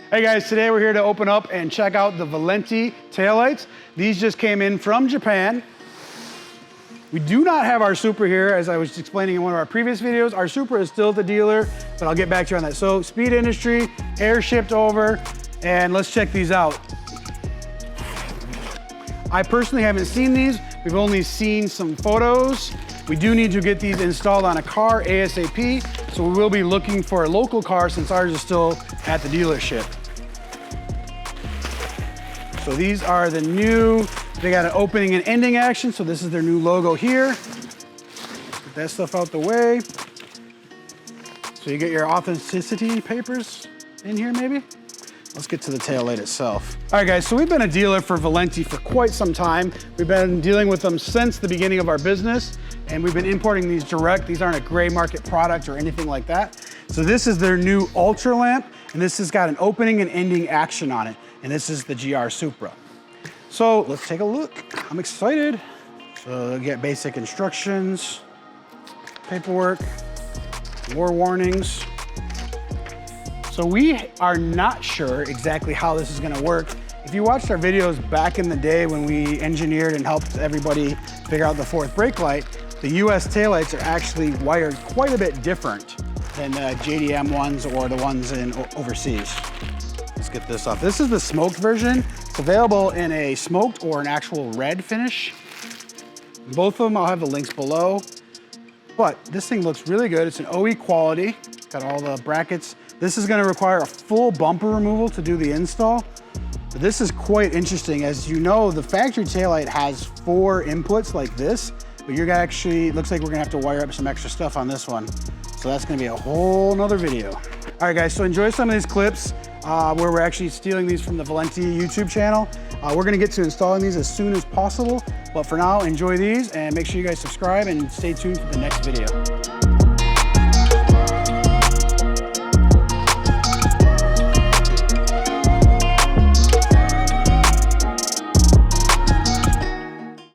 Hey guys, today we're here to open up and check out the Valenti taillights. These just came in from Japan. We do not have our Supra here, as I was explaining in one of our previous videos. Our Supra is still at the dealer, but I'll get back to you on that. So Speed Industry, air shipped over, and let's check these out. I personally haven't seen these. We've only seen some photos. We do need to get these installed on a car ASAP, so we will be looking for a local car since ours is still at the dealership. So these are the new, they got an opening and ending action, so this is their new logo here. Get that stuff out the way. So you get your authenticity papers in here maybe? Let's get to the taillight itself. All right guys, so we've been a dealer for Valenti for quite some time. We've been dealing with them since the beginning of our business, and we've been importing these direct. These aren't a gray market product or anything like that. So this is their new Ultra lamp, and this has got an opening and ending action on it. And this is the GR Supra. So let's take a look. I'm excited. So get basic instructions, paperwork, more warnings. So we are not sure exactly how this is gonna work. If you watched our videos back in the day when we engineered and helped everybody figure out the fourth brake light, the US taillights are actually wired quite a bit different than the JDM ones or the ones in overseas. Let's get this off. This is the smoked version. It's available in a smoked or an actual red finish. Both of them, I'll have the links below. But this thing looks really good. It's an OE quality. Got all the brackets. This is gonna require a full bumper removal to do the install. But this is quite interesting. As you know, the factory taillight has 4 inputs like this, but you're gonna actually, it looks like we're gonna have to wire up some extra stuff on this one. So that's gonna be a whole nother video. All right guys, so enjoy some of these clips where we're actually stealing these from the Valenti YouTube channel. We're gonna get to installing these as soon as possible, but for now, enjoy these and make sure you guys subscribe and stay tuned for the next video.